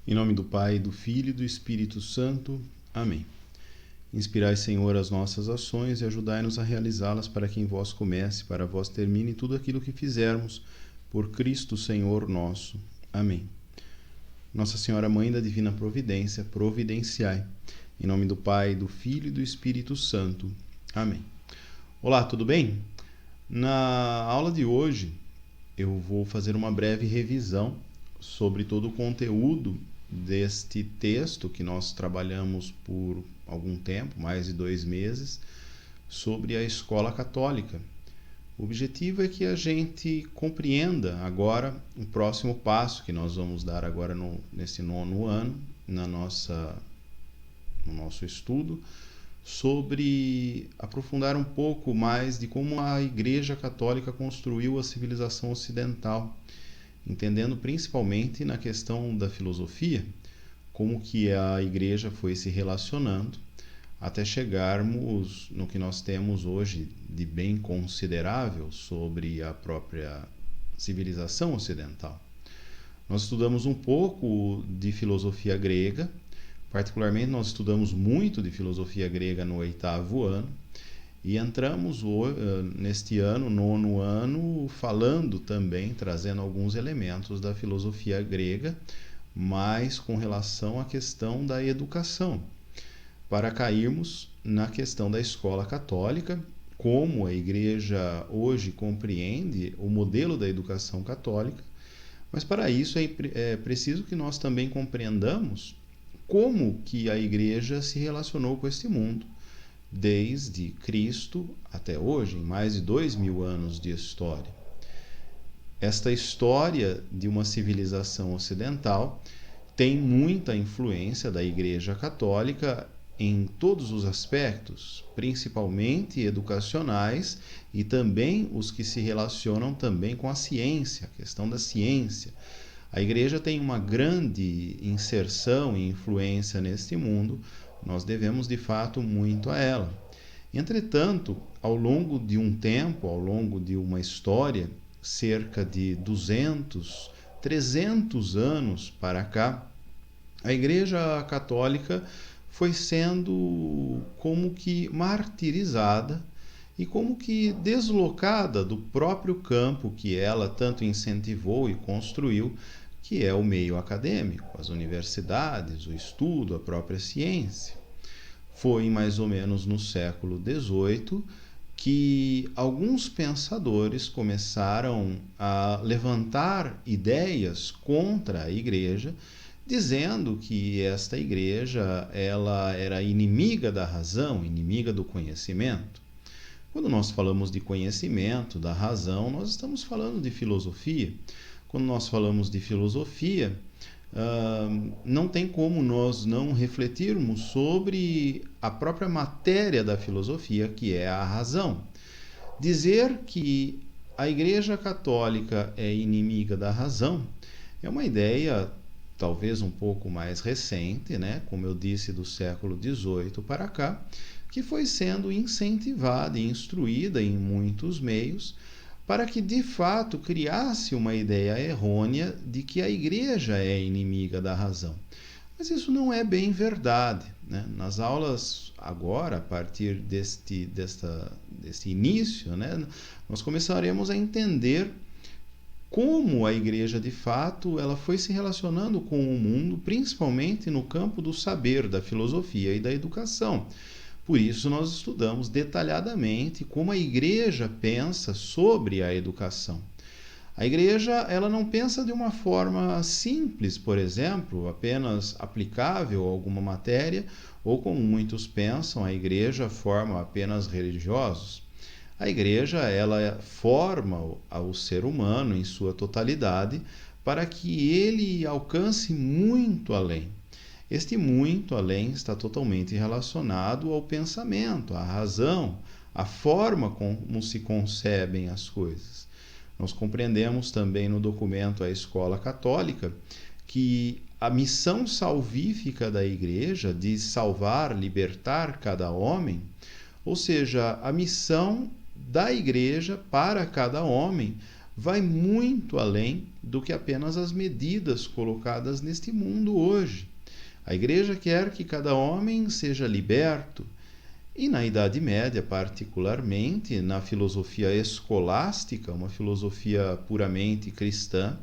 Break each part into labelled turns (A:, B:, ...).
A: Em nome do Pai, do Filho e do Espírito Santo. Amém. Inspirai, Senhor, as nossas ações e ajudai-nos a realizá-las, para que em vós comece, para vós termine tudo aquilo que fizermos, por Cristo Senhor nosso. Amém. Nossa Senhora, Mãe da Divina Providência, providenciai. Em nome do Pai, do Filho e do Espírito Santo. Amém. Olá, tudo bem? Na aula de hoje, eu vou fazer uma breve revisão sobre todo o conteúdo deste texto que nós trabalhamos por algum tempo, mais de 2 meses, sobre a escola católica. O objetivo é que a gente compreenda agora o próximo passo que nós vamos dar agora nesse 9º ano, no nosso estudo, sobre aprofundar um pouco mais de como a Igreja Católica construiu a civilização ocidental, entendendo principalmente na questão da filosofia, como que a Igreja foi se relacionando até chegarmos no que nós temos hoje de bem considerável sobre a própria civilização ocidental. Nós estudamos um pouco de filosofia grega, particularmente nós estudamos muito de filosofia grega no 8º ano, e entramos neste ano, 9º ano, falando também, trazendo alguns elementos da filosofia grega, mas com relação à questão da educação, para cairmos na questão da escola católica, como a Igreja hoje compreende o modelo da educação católica, mas para isso é preciso que nós também compreendamos como que a Igreja se relacionou com este mundo, desde Cristo até hoje, em mais de 2000 anos de história. Esta história de uma civilização ocidental tem muita influência da Igreja Católica em todos os aspectos, principalmente educacionais e também os que se relacionam também com a ciência, a questão da ciência. A Igreja tem uma grande inserção e influência neste mundo, nós devemos de fato muito a ela. Entretanto, ao longo de um tempo, ao longo de uma história, cerca de 200, 300 anos para cá, a Igreja Católica foi sendo como que martirizada e como que deslocada do próprio campo que ela tanto incentivou e construiu, que é o meio acadêmico, as universidades, o estudo, a própria ciência. Foi mais ou menos no século XVIII que alguns pensadores começaram a levantar ideias contra a Igreja, dizendo que esta Igreja ela era inimiga da razão, inimiga do conhecimento. Quando nós falamos de conhecimento, da razão, nós estamos falando de filosofia. Quando nós falamos de filosofia, não tem como nós não refletirmos sobre a própria matéria da filosofia, que é a razão. Dizer que a Igreja Católica é inimiga da razão é uma ideia talvez um pouco mais recente, né? Como eu disse, do século XVIII para cá, que foi sendo incentivada e instruída em muitos meios, para que de fato criasse uma ideia errônea de que a Igreja é inimiga da razão. Mas isso não é bem verdade, né? Nas aulas agora, a partir deste início, né, nós começaremos a entender como a Igreja de fato ela foi se relacionando com o mundo, principalmente no campo do saber, da filosofia e da educação. Por isso nós estudamos detalhadamente como a Igreja pensa sobre a educação. A Igreja ela não pensa de uma forma simples, por exemplo, apenas aplicável a alguma matéria, ou como muitos pensam, a Igreja forma apenas religiosos. A Igreja ela forma o ser humano em sua totalidade para que ele alcance muito além. Este muito além está totalmente relacionado ao pensamento, à razão, à forma como se concebem as coisas. Nós compreendemos também no documento A Escola Católica que a missão salvífica da Igreja de salvar, libertar cada homem, ou seja, a missão da Igreja para cada homem vai muito além do que apenas as medidas colocadas neste mundo hoje. A Igreja quer que cada homem seja liberto. E na Idade Média, particularmente, na filosofia escolástica, uma filosofia puramente cristã,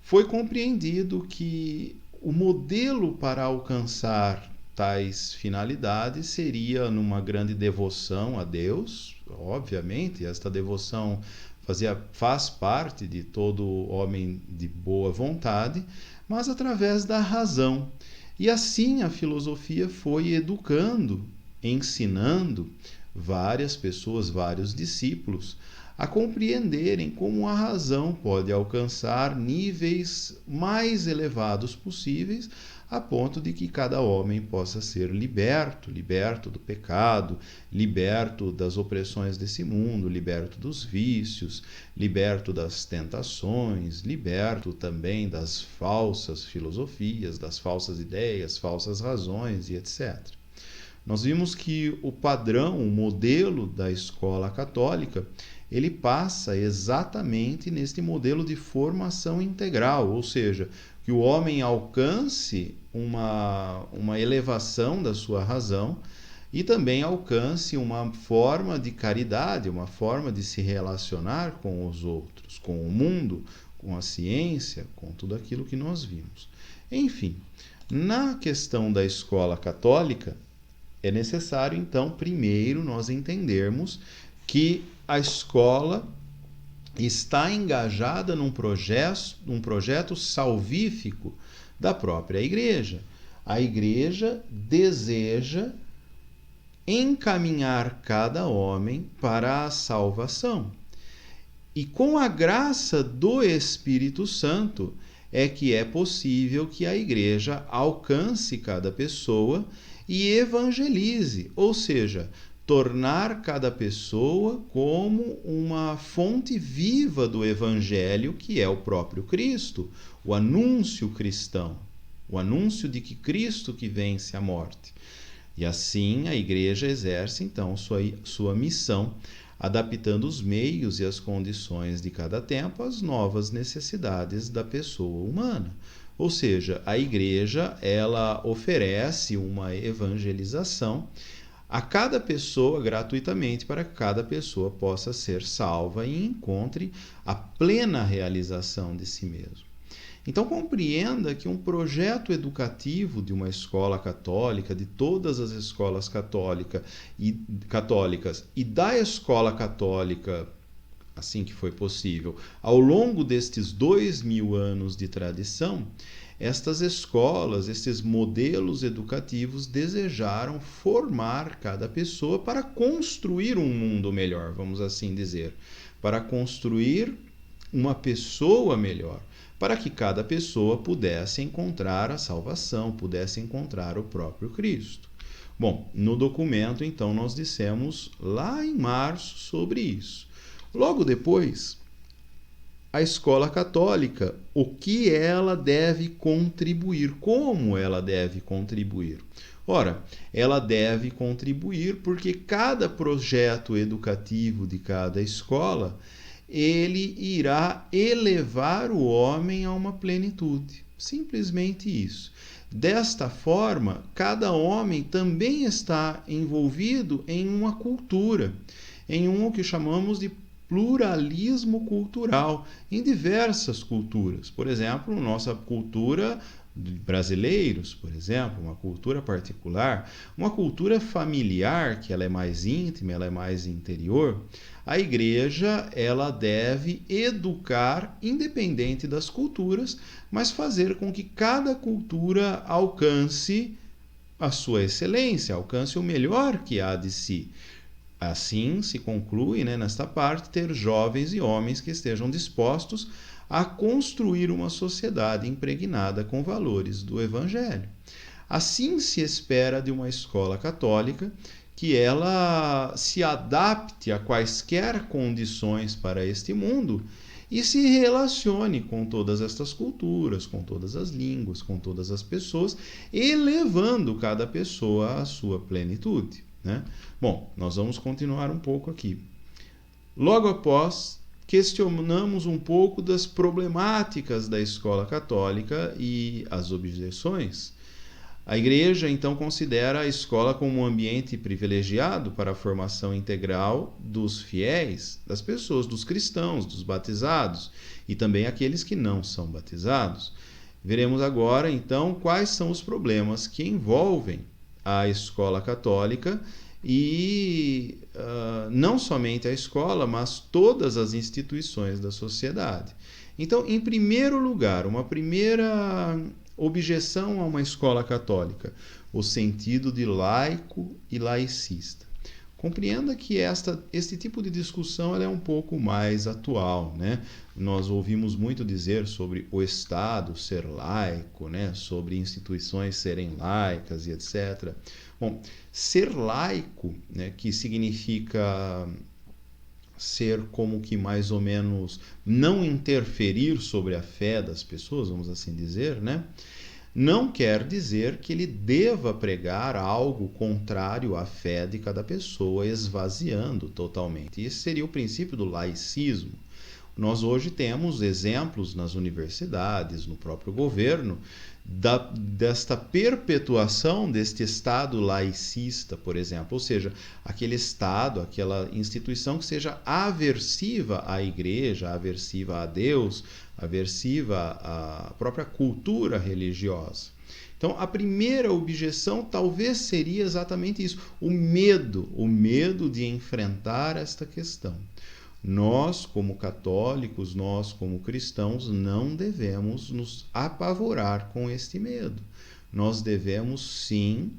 A: foi compreendido que o modelo para alcançar tais finalidades seria numa grande devoção a Deus. Obviamente, esta devoção faz parte de todo homem de boa vontade, mas através da razão. E assim a filosofia foi educando, ensinando várias pessoas, vários discípulos, a compreenderem como a razão pode alcançar níveis mais elevados possíveis, a ponto de que cada homem possa ser liberto do pecado, liberto das opressões desse mundo, liberto dos vícios, liberto das tentações, liberto também das falsas filosofias, das falsas ideias, falsas razões e etc. Nós vimos que o padrão, o modelo da escola católica, ele passa exatamente neste modelo de formação integral, ou seja, que o homem alcance uma elevação da sua razão e também alcance uma forma de caridade, uma forma de se relacionar com os outros, com o mundo, com a ciência, com tudo aquilo que nós vimos. Enfim, na questão da escola católica, é necessário, então, primeiro nós entendermos que a escola está engajada num projeto salvífico da própria Igreja. A Igreja deseja encaminhar cada homem para a salvação. E com a graça do Espírito Santo é que é possível que a Igreja alcance cada pessoa e evangelize, ou seja, tornar cada pessoa como uma fonte viva do Evangelho, que é o próprio Cristo, o anúncio cristão, o anúncio de que Cristo que vence a morte. E assim a Igreja exerce então sua missão, adaptando os meios e as condições de cada tempo às novas necessidades da pessoa humana. Ou seja, a Igreja ela oferece uma evangelização a cada pessoa gratuitamente, para que cada pessoa possa ser salva e encontre a plena realização de si mesmo. Então compreenda que um projeto educativo de uma escola católica, de todas as escolas católicas e da escola católica, assim que foi possível, ao longo destes 2000 anos de tradição, estas escolas, esses modelos educativos desejaram formar cada pessoa para construir um mundo melhor, vamos assim dizer, para construir uma pessoa melhor, para que cada pessoa pudesse encontrar a salvação, pudesse encontrar o próprio Cristo. Bom, no documento, então, nós dissemos lá em março sobre isso. Logo depois, a escola católica, o que ela deve contribuir, como ela deve contribuir. Ora, ela deve contribuir porque cada projeto educativo de cada escola, ele irá elevar o homem a uma plenitude. Simplesmente isso. Desta forma, cada homem também está envolvido em uma cultura, em o que chamamos de pluralismo cultural, em diversas culturas. Por exemplo, nossa cultura brasileiros, por exemplo, uma cultura particular, uma cultura familiar, que ela é mais íntima, ela é mais interior. A Igreja, ela deve educar independente das culturas, mas fazer com que cada cultura alcance a sua excelência, alcance o melhor que há de si. Assim se conclui, nesta parte, ter jovens e homens que estejam dispostos a construir uma sociedade impregnada com valores do Evangelho. Assim se espera de uma escola católica que ela se adapte a quaisquer condições para este mundo e se relacione com todas estas culturas, com todas as línguas, com todas as pessoas, elevando cada pessoa à sua plenitude. Bom, nós vamos continuar um pouco aqui. Logo após questionamos um pouco das problemáticas da escola católica e as objeções. A Igreja, então, considera a escola como um ambiente privilegiado para a formação integral dos fiéis, das pessoas, dos cristãos, dos batizados e também aqueles que não são batizados. Veremos agora, então, quais são os problemas que envolvem a escola católica e não somente a escola, mas todas as instituições da sociedade. Então, em primeiro lugar, uma primeira objeção a uma escola católica, o sentido de laico e laicista. Compreenda que este tipo de discussão ela é um pouco mais atual, né? Nós ouvimos muito dizer sobre o Estado ser laico, né? Sobre instituições serem laicas e etc. Bom, ser laico, né, que significa ser como que mais ou menos não interferir sobre a fé das pessoas, vamos assim dizer, né? Não quer dizer que ele deva pregar algo contrário à fé de cada pessoa, esvaziando totalmente. Esse seria o princípio do laicismo. Nós hoje temos exemplos nas universidades, no próprio governo, desta perpetuação deste Estado laicista, por exemplo, ou seja, aquele Estado, aquela instituição que seja aversiva à Igreja, aversiva a Deus, aversiva à própria cultura religiosa. Então, a primeira objeção talvez seria exatamente isso, o medo de enfrentar esta questão. Nós, como católicos, nós, como cristãos, não devemos nos apavorar com este medo. Nós devemos, sim,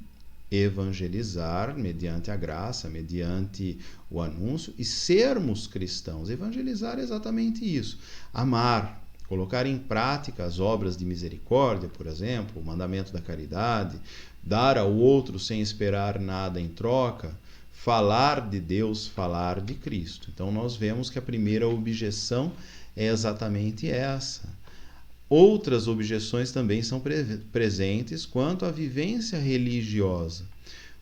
A: evangelizar mediante a graça, mediante o anúncio e sermos cristãos. Evangelizar é exatamente isso. Amar, colocar em prática as obras de misericórdia, por exemplo, o mandamento da caridade, dar ao outro sem esperar nada em troca, falar de Deus, falar de Cristo. Então nós vemos que a primeira objeção é exatamente essa. Outras objeções também são presentes quanto à vivência religiosa.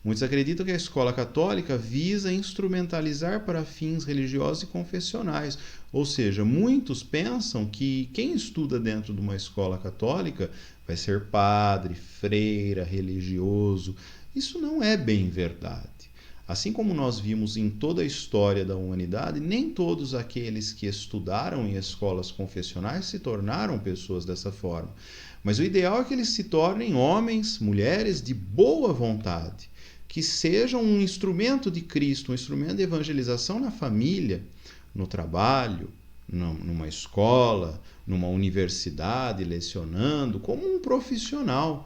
A: Muitos acreditam que a escola católica visa instrumentalizar para fins religiosos e confessionais. Ou seja, muitos pensam que quem estuda dentro de uma escola católica vai ser padre, freira, religioso. Isso não é bem verdade. Assim como nós vimos em toda a história da humanidade, nem todos aqueles que estudaram em escolas confessionais se tornaram pessoas dessa forma. Mas o ideal é que eles se tornem homens, mulheres de boa vontade, que sejam um instrumento de Cristo, um instrumento de evangelização na família, no trabalho, numa escola, numa universidade, lecionando, como um profissional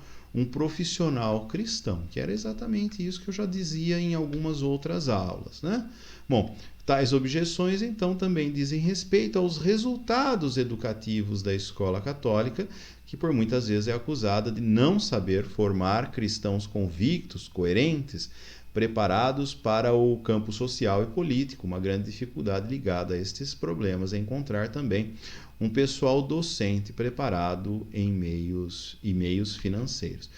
A: cristão, que era exatamente isso que eu já dizia em algumas outras aulas, né? Bom, tais objeções, então, também dizem respeito aos resultados educativos da escola católica, que por muitas vezes é acusada de não saber formar cristãos convictos, coerentes, preparados para o campo social e político. Uma grande dificuldade ligada a estes problemas é encontrar também um pessoal docente preparado em meios financeiros.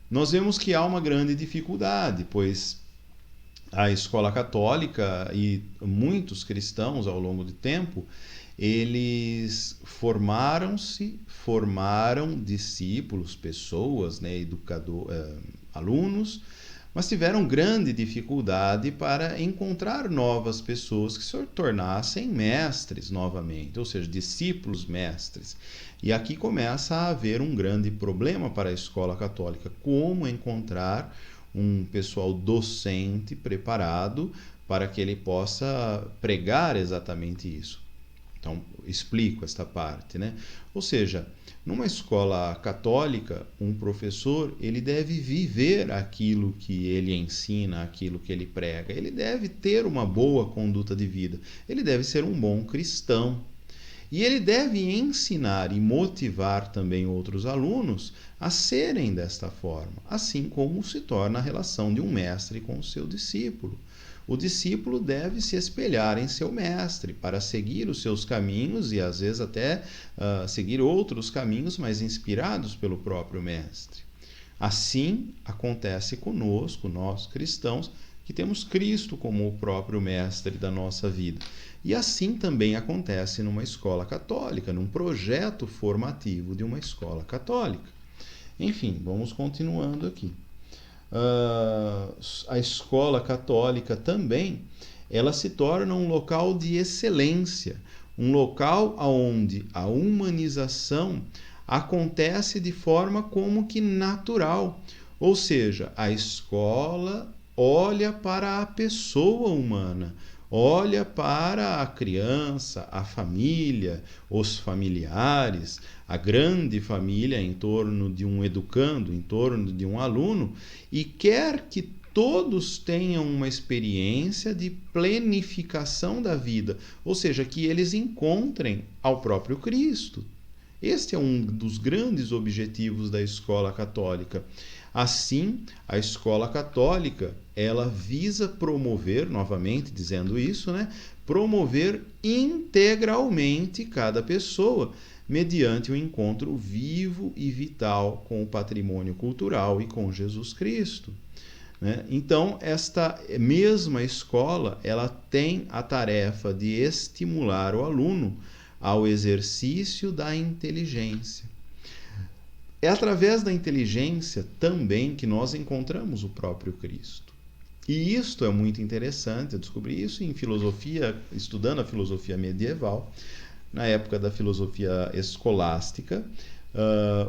A: Nós vemos que há uma grande dificuldade, pois a escola católica e muitos cristãos ao longo do tempo, eles formaram discípulos, pessoas, né, alunos, mas tiveram grande dificuldade para encontrar novas pessoas que se tornassem mestres novamente, ou seja, discípulos mestres. E aqui começa a haver um grande problema para a escola católica, como encontrar um pessoal docente preparado para que ele possa pregar exatamente isso. Então, explico esta parte, né? Ou seja, numa escola católica, um professor, ele deve viver aquilo que ele ensina, aquilo que ele prega. Ele deve ter uma boa conduta de vida. Ele deve ser um bom cristão. E ele deve ensinar e motivar também outros alunos a serem desta forma, assim como se torna a relação de um mestre com o seu discípulo. O discípulo deve se espelhar em seu mestre para seguir os seus caminhos e às vezes até seguir outros caminhos, mas inspirados pelo próprio mestre. Assim acontece conosco, nós cristãos, que temos Cristo como o próprio mestre da nossa vida. E assim também acontece numa escola católica, num projeto formativo de uma escola católica. Enfim, vamos continuando aqui. A escola católica também, ela se torna um local de excelência, um local onde a humanização acontece de forma como que natural. Ou seja, a escola olha para a pessoa humana, olha para a criança, a família, os familiares, a grande família em torno de um educando, em torno de um aluno, e quer que todos tenham uma experiência de plenificação da vida, ou seja, que eles encontrem ao próprio Cristo. Este é um dos grandes objetivos da escola católica. Assim, a escola católica, ela visa promover, novamente dizendo isso, promover integralmente cada pessoa, mediante um encontro vivo e vital com o patrimônio cultural e com Jesus Cristo. Então, esta mesma escola, ela tem a tarefa de estimular o aluno ao exercício da inteligência. É através da inteligência também que nós encontramos o próprio Cristo. E isto é muito interessante, eu descobri isso em filosofia, estudando a filosofia medieval, na época da filosofia escolástica.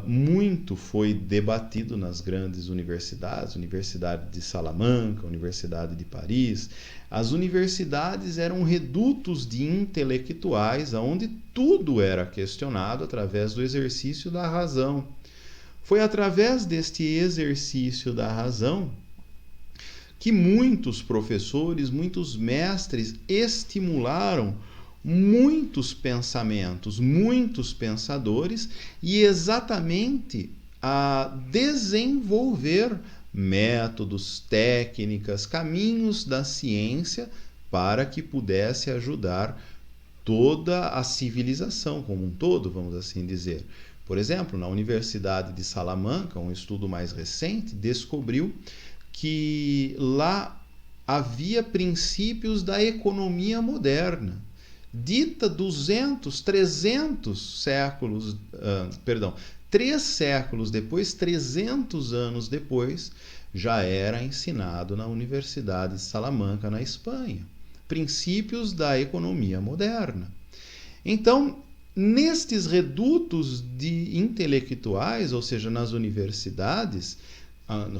A: Muito foi debatido nas grandes universidades, Universidade de Salamanca, Universidade de Paris. As universidades eram redutos de intelectuais, onde tudo era questionado através do exercício da razão. Foi através deste exercício da razão que muitos professores, muitos mestres estimularam muitos pensamentos, muitos pensadores, e exatamente a desenvolver métodos, técnicas, caminhos da ciência para que pudesse ajudar toda a civilização como um todo, vamos assim dizer. Por exemplo, na Universidade de Salamanca, um estudo mais recente descobriu que lá havia princípios da economia moderna, dita 3 séculos depois, 300 anos depois, já era ensinado na Universidade de Salamanca, na Espanha. Princípios da economia moderna. Então, nestes redutos de intelectuais, ou seja, nas universidades,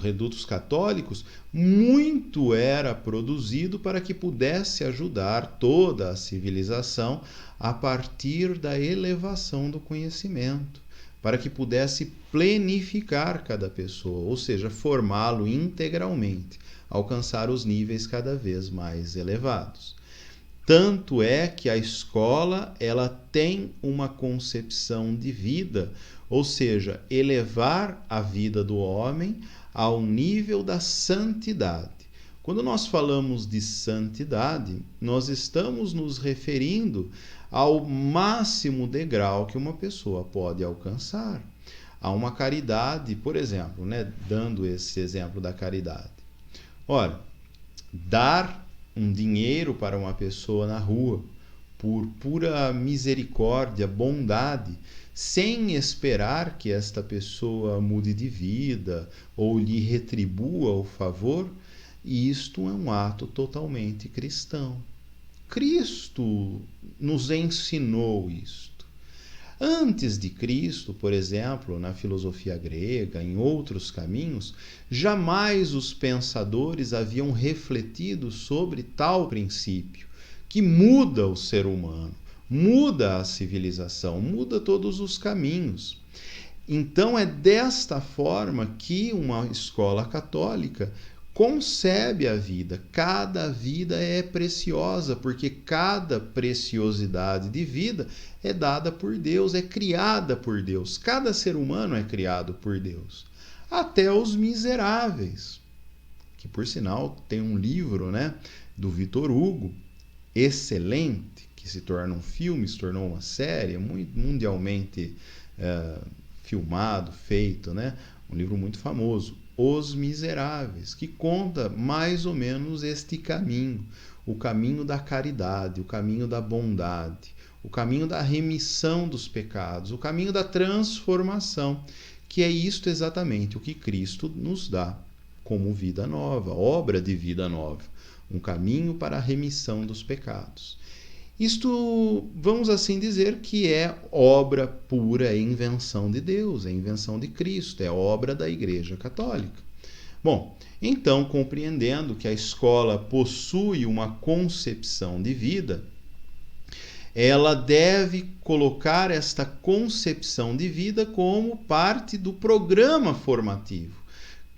A: redutos católicos, muito era produzido para que pudesse ajudar toda a civilização a partir da elevação do conhecimento, para que pudesse plenificar cada pessoa, ou seja, formá-lo integralmente, alcançar os níveis cada vez mais elevados. Tanto é que a escola, ela tem uma concepção de vida, ou seja, elevar a vida do homem ao nível da santidade. Quando nós falamos de santidade, nós estamos nos referindo ao máximo degrau que uma pessoa pode alcançar. Há uma caridade, por exemplo, dando esse exemplo da caridade. Ora, dar um dinheiro para uma pessoa na rua, por pura misericórdia, bondade, sem esperar que esta pessoa mude de vida ou lhe retribua o favor, isto é um ato totalmente cristão. Cristo nos ensinou isto. Antes de Cristo, por exemplo, na filosofia grega, em outros caminhos, jamais os pensadores haviam refletido sobre tal princípio, que muda o ser humano, muda a civilização, muda todos os caminhos. Então é desta forma que uma escola católica concebe a vida. Cada vida é preciosa, porque cada preciosidade de vida é dada por Deus, é criada por Deus. Cada ser humano é criado por Deus. Até os miseráveis, que por sinal tem um livro, do Victor Hugo, excelente, que se torna um filme, se tornou uma série, muito mundialmente filmado, feito, um livro muito famoso, Os Miseráveis, que conta mais ou menos este caminho, o caminho da caridade, o caminho da bondade, o caminho da remissão dos pecados, o caminho da transformação, que é isto exatamente o que Cristo nos dá como vida nova, obra de vida nova, um caminho para a remissão dos pecados. Isto, vamos assim dizer, que é obra pura, é invenção de Deus, é invenção de Cristo, é obra da Igreja Católica. Bom, então, compreendendo que a escola possui uma concepção de vida, ela deve colocar esta concepção de vida como parte do programa formativo.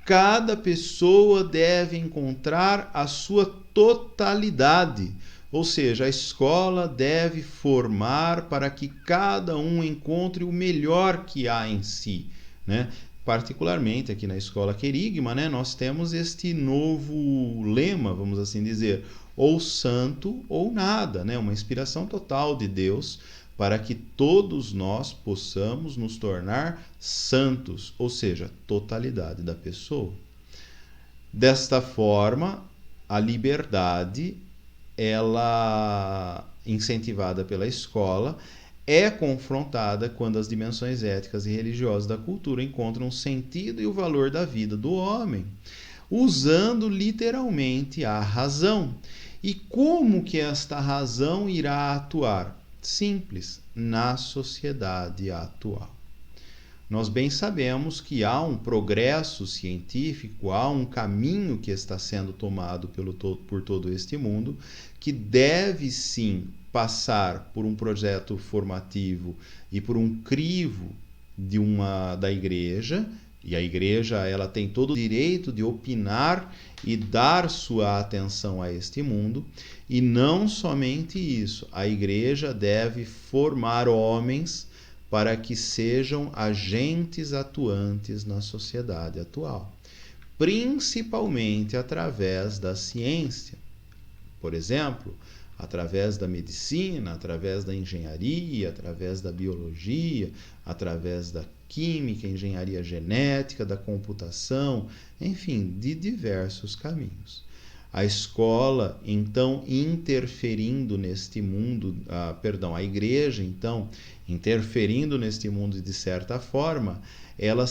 A: Cada pessoa deve encontrar a sua totalidade, ou seja, a escola deve formar para que cada um encontre o melhor que há em si, né? Particularmente aqui na Escola Querigma, né, nós temos este novo lema, vamos assim dizer, ou santo ou nada, né? Uma inspiração total de Deus para que todos nós possamos nos tornar santos, ou seja, totalidade da pessoa. Desta forma, a liberdade, ela, incentivada pela escola, é confrontada quando as dimensões éticas e religiosas da cultura encontram o sentido e o valor da vida do homem, usando literalmente a razão. E como que esta razão irá atuar? Simples, na sociedade atual. Nós bem sabemos que há um progresso científico, há um caminho que está sendo tomado por todo este mundo, que deve sim passar por um projeto formativo e por um crivo da igreja, e a igreja ela tem todo o direito de opinar e dar sua atenção a este mundo, e não somente isso, a igreja deve formar homens para que sejam agentes atuantes na sociedade atual, principalmente através da ciência. Por exemplo, através da medicina, através da engenharia, através da biologia, através da química, engenharia genética, da computação, enfim, de diversos caminhos. A escola, então, interferindo neste mundo, a igreja, então, interferindo neste mundo de certa forma, ela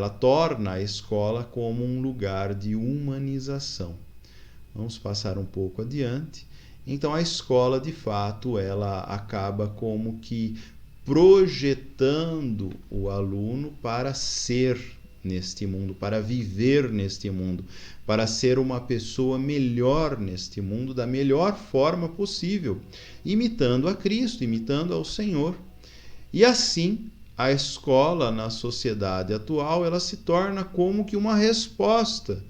A: torna a escola como um lugar de humanização. Vamos passar um pouco adiante. Então, a escola, de fato, ela acaba como que projetando o aluno para ser neste mundo, para viver neste mundo, para ser uma pessoa melhor neste mundo, da melhor forma possível, imitando a Cristo, imitando ao Senhor. E assim, a escola na sociedade atual, ela se torna como que uma resposta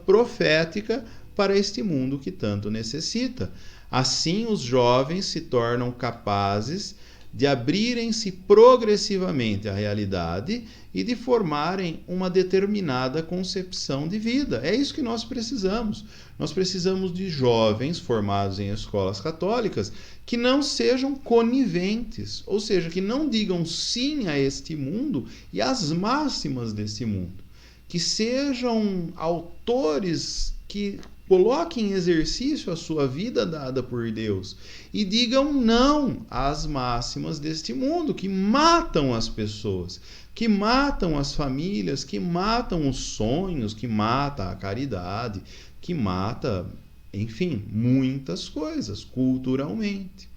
A: profética para este mundo que tanto necessita. Assim, os jovens se tornam capazes de abrirem-se progressivamente à realidade e de formarem uma determinada concepção de vida. É isso que nós precisamos. Nós precisamos de jovens formados em escolas católicas que não sejam coniventes, ou seja, que não digam sim a este mundo e às máximas desse mundo. Que sejam autores que coloquem em exercício a sua vida dada por Deus e digam não às máximas deste mundo, que matam as pessoas, que matam as famílias, que matam os sonhos, que mata a caridade, que mata, enfim, muitas coisas culturalmente.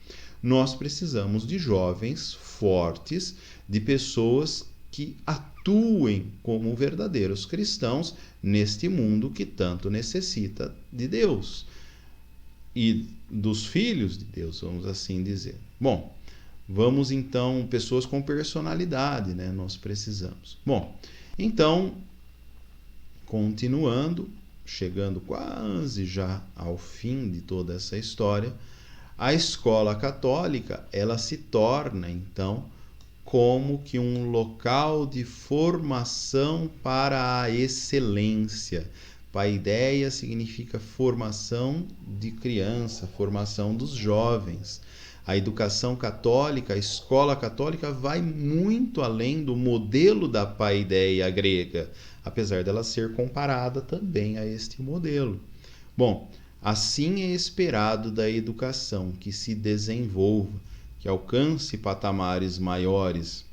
A: Nós precisamos de jovens fortes, de pessoas que atuem como verdadeiros cristãos neste mundo que tanto necessita de Deus e dos filhos de Deus, vamos assim dizer. Bom, vamos então, pessoas com personalidade, né? Nós precisamos. Bom, então, continuando, chegando quase já ao fim de toda essa história, a escola católica, ela se torna, então, como que um local de formação para a excelência. Paideia significa formação de criança, formação dos jovens. A educação católica, a escola católica vai muito além do modelo da paideia grega, apesar dela ser comparada também a este modelo. Bom, assim é esperado da educação que se desenvolva, que alcance patamares maiores.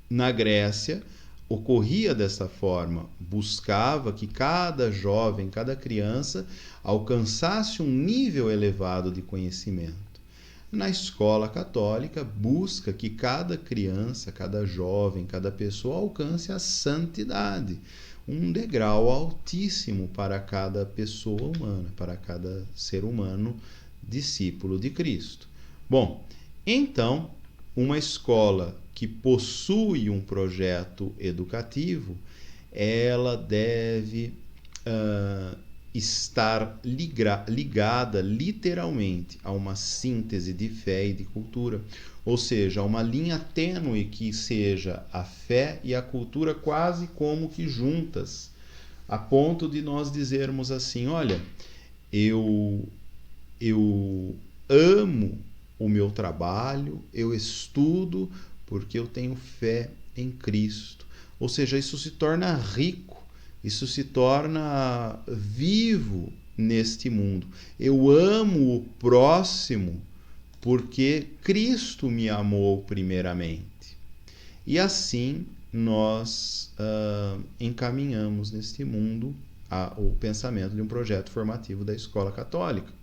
A: Na Grécia, ocorria dessa forma, buscava que cada jovem, cada criança alcançasse um nível elevado de conhecimento. Na escola católica, busca que cada criança, cada jovem, cada pessoa alcance a santidade, um degrau altíssimo para cada pessoa humana, para cada ser humano discípulo de Cristo. Bom, então, uma escola que possui um projeto educativo, ela deve estar ligada literalmente a uma síntese de fé e de cultura, ou seja, uma linha tênue que seja a fé e a cultura quase como que juntas, a ponto de nós dizermos assim, olha, eu amo o meu trabalho, eu estudo porque eu tenho fé em Cristo. Ou seja, isso se torna rico, isso se torna vivo neste mundo. Eu amo o próximo porque Cristo me amou primeiramente. E assim nós encaminhamos neste mundo o pensamento de um projeto formativo da escola católica.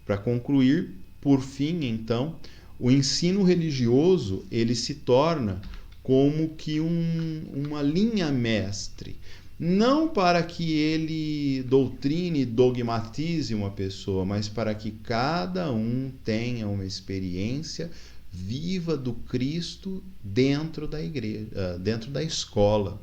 A: Para concluir, por fim, então, o ensino religioso ele se torna como que uma linha mestre, não para que ele doutrine e dogmatize uma pessoa, mas para que cada um tenha uma experiência viva do Cristo dentro da igreja, dentro da escola.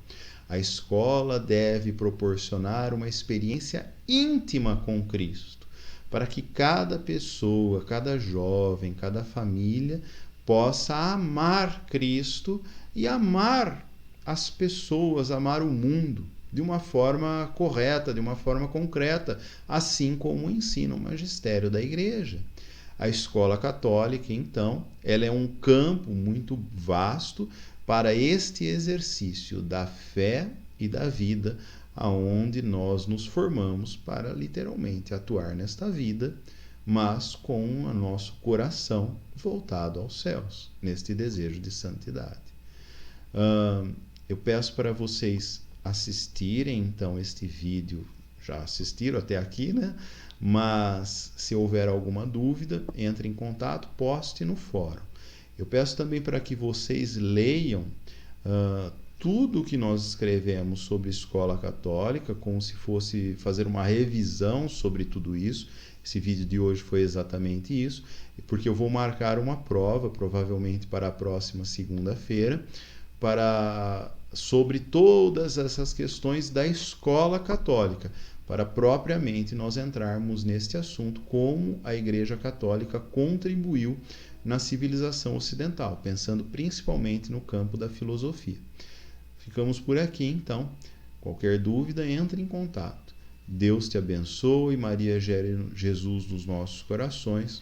A: A escola deve proporcionar uma experiência íntima com Cristo, para que cada pessoa, cada jovem, cada família possa amar Cristo e amar as pessoas, amar o mundo de uma forma correta, de uma forma concreta, assim como ensina o magistério da Igreja. A escola católica, então, ela é um campo muito vasto para este exercício da fé e da vida, aonde nós nos formamos para literalmente atuar nesta vida, mas com o nosso coração voltado aos céus, neste desejo de santidade. Eu peço para vocês assistirem então este vídeo, já assistiram até aqui, né? Mas se houver alguma dúvida, entre em contato, poste no fórum. Eu peço também para que vocês leiam tudo o que nós escrevemos sobre escola católica, como se fosse fazer uma revisão sobre tudo isso. Esse vídeo de hoje foi exatamente isso, porque eu vou marcar uma prova, provavelmente para a próxima segunda-feira, sobre todas essas questões da escola católica, para propriamente nós entrarmos neste assunto, como a Igreja Católica contribuiu na civilização ocidental, pensando principalmente no campo da filosofia. Ficamos por aqui, então. Qualquer dúvida, entre em contato. Deus te abençoe, Maria gere Jesus nos nossos corações.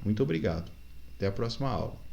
A: Muito obrigado. Até a próxima aula.